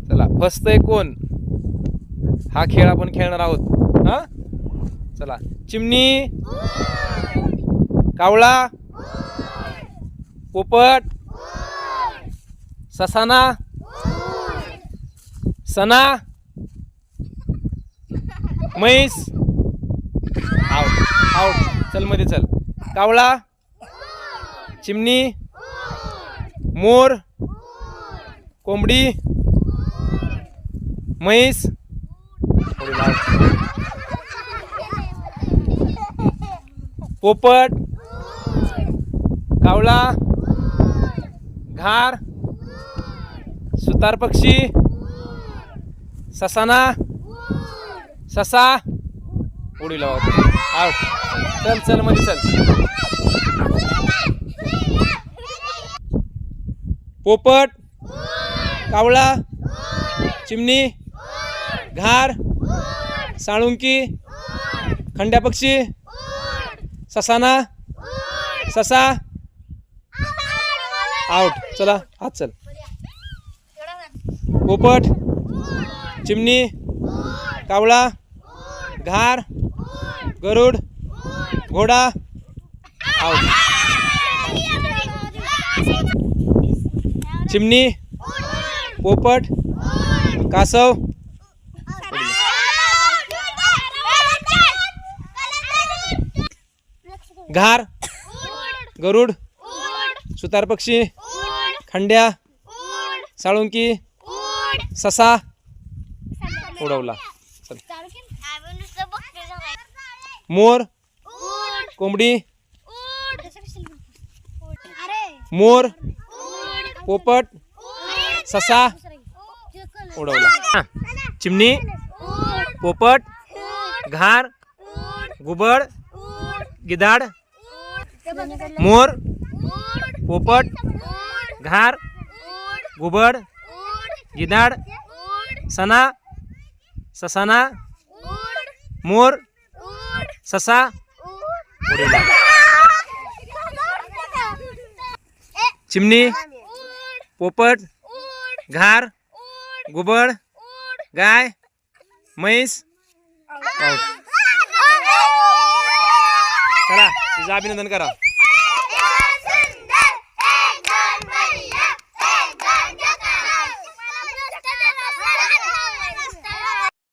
चला फसतंय कोण हा खेळ आपण खेळणार आहोत हा. चला चिमणी, कावळा, पोपट, ससाना, सना, म्हैस. Out out. चल मध्ये चल. कावळा, चिमणी, मोर, कोंबडी, म्हैस. पोपट, कावळा, घार, सुतार पक्षी, ससाना, ससा. उडी लावा. आउट. चल चल मध्ये चल. पोपट, कावळा, चिमणी, घार, साळुंकी, खंड्या पक्षी, ससाना, ससा. आउट. चला हात चल. पोपट, चिमणी, कावळा, घार, गरुड, घोडा. आउट. चिमणी, पोपट, कासव, घार, गरुड, सुतार पक्षी, खंड्या, साळुंकी, ससा. उडवला. चल. मोर, कोंबडी, मोर, पोपट, ससा. उडवला. चिमणी, पोपट, घार, घुबड, गिधाड, मोर, पोपट, घार, घुबड, गिधाड, सना, ससाना, मोर, ससा. उडवला. चिमणी, पोपट, घार, घुबड, गाय, म्हैस. चला तिचं अभिनंदन करा.